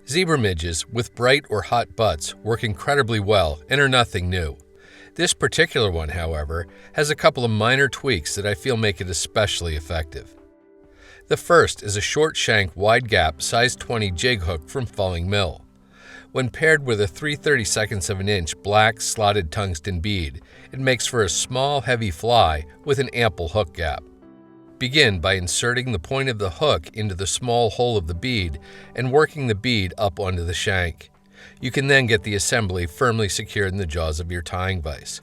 Zebra midges with bright or hot butts work incredibly well and are nothing new. This particular one, however, has a couple of minor tweaks that I feel make it especially effective. The first is a short shank wide gap size 20 jig hook from Fulling Mill. When paired with a 3/32 of an inch black slotted tungsten bead, it makes for a small heavy fly with an ample hook gap. Begin by inserting the point of the hook into the small hole of the bead and working the bead up onto the shank. You can then get the assembly firmly secured in the jaws of your tying vise.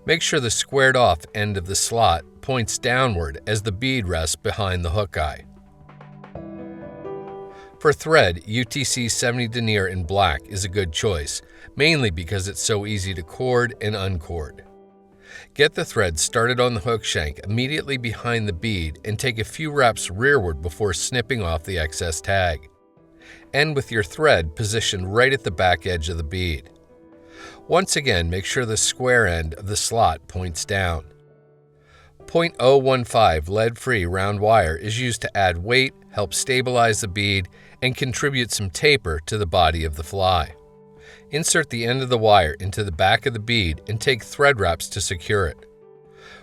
Make sure the squared off end of the slot points downward as the bead rests behind the hook eye. For thread, UTC 70 denier in black is a good choice, mainly because it's so easy to cord and uncord. Get the thread started on the hook shank immediately behind the bead and take a few wraps rearward before snipping off the excess tag. End with your thread positioned right at the back edge of the bead. Once again, make sure the square end of the slot points down. .015 lead-free round wire is used to add weight, help stabilize the bead, and contribute some taper to the body of the fly. Insert the end of the wire into the back of the bead and take thread wraps to secure it.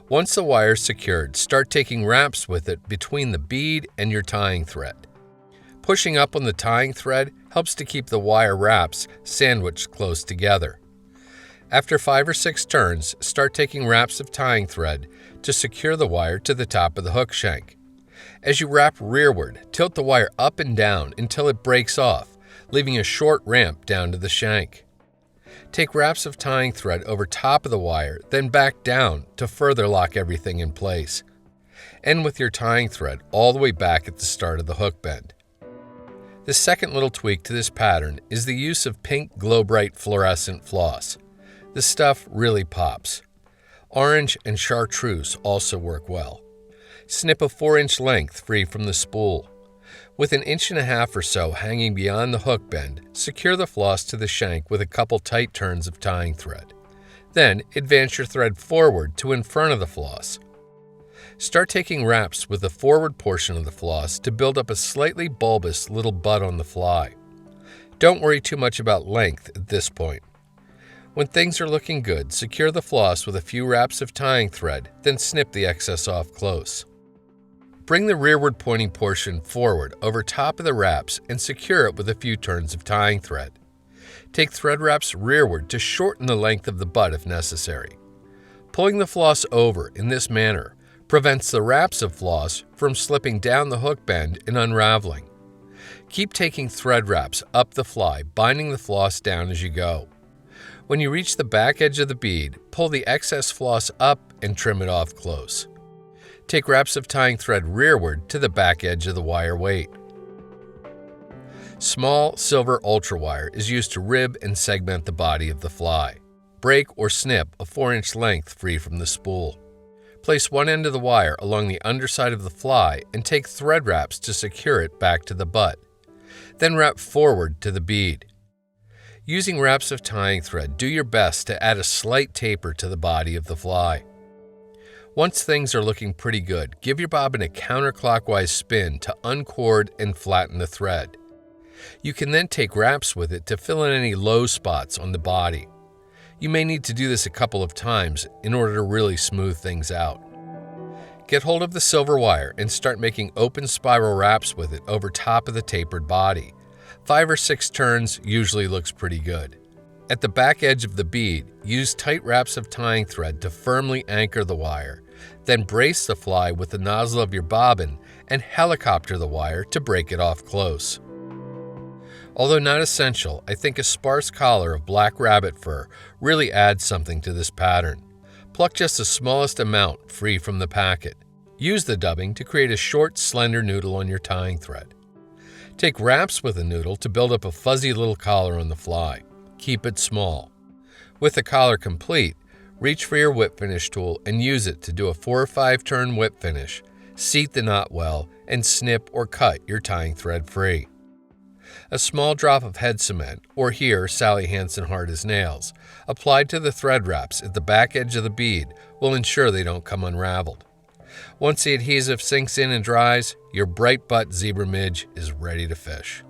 Once the wire is secured, start taking wraps with it between the bead and your tying thread. Pushing up on the tying thread helps to keep the wire wraps sandwiched close together. After 5 or 6 turns, start taking wraps of tying thread to secure the wire to the top of the hook shank. As you wrap rearward, tilt the wire up and down until it breaks off, leaving a short ramp down to the shank. Take wraps of tying thread over top of the wire, then back down to further lock everything in place. End with your tying thread all the way back at the start of the hook bend. The second little tweak to this pattern is the use of pink Glo-Brite Fluorescent Floss. The stuff really pops. Orange and chartreuse also work well. Snip a 4-inch length free from the spool. With 1.5 inches or so hanging beyond the hook bend, secure the floss to the shank with a couple tight turns of tying thread. Then advance your thread forward to in front of the floss. Start taking wraps with the forward portion of the floss to build up a slightly bulbous little butt on the fly. Don't worry too much about length at this point. When things are looking good, secure the floss with a few wraps of tying thread, then snip the excess off close. Bring the rearward pointing portion forward over top of the wraps and secure it with a few turns of tying thread. Take thread wraps rearward to shorten the length of the butt if necessary. Pulling the floss over in this manner prevents the wraps of floss from slipping down the hook bend and unraveling. Keep taking thread wraps up the fly, binding the floss down as you go. When you reach the back edge of the bead, pull the excess floss up and trim it off close. Take wraps of tying thread rearward to the back edge of the wire weight. Small silver ultra wire is used to rib and segment the body of the fly. Break or snip a 4-inch length free from the spool. Place one end of the wire along the underside of the fly and take thread wraps to secure it back to the butt. Then wrap forward to the bead. Using wraps of tying thread, do your best to add a slight taper to the body of the fly. Once things are looking pretty good, give your bobbin a counterclockwise spin to uncord and flatten the thread. You can then take wraps with it to fill in any low spots on the body. You may need to do this a couple of times in order to really smooth things out. Get hold of the silver wire and start making open spiral wraps with it over top of the tapered body. 5 or 6 turns usually looks pretty good. At the back edge of the bead, use tight wraps of tying thread to firmly anchor the wire. Then brace the fly with the nozzle of your bobbin and helicopter the wire to break it off close. Although not essential, I think a sparse collar of black rabbit fur really adds something to this pattern. Pluck just the smallest amount free from the packet. Use the dubbing to create a short, slender noodle on your tying thread. Take wraps with a noodle to build up a fuzzy little collar on the fly. Keep it small. With the collar complete, reach for your whip finish tool and use it to do a 4 or 5 turn whip finish, seat the knot well, and snip or cut your tying thread free. A small drop of head cement, or here Sally Hansen hard as nails, applied to the thread wraps at the back edge of the bead will ensure they don't come unraveled. Once the adhesive sinks in and dries, your Brite Butt Zebra Midge is ready to fish.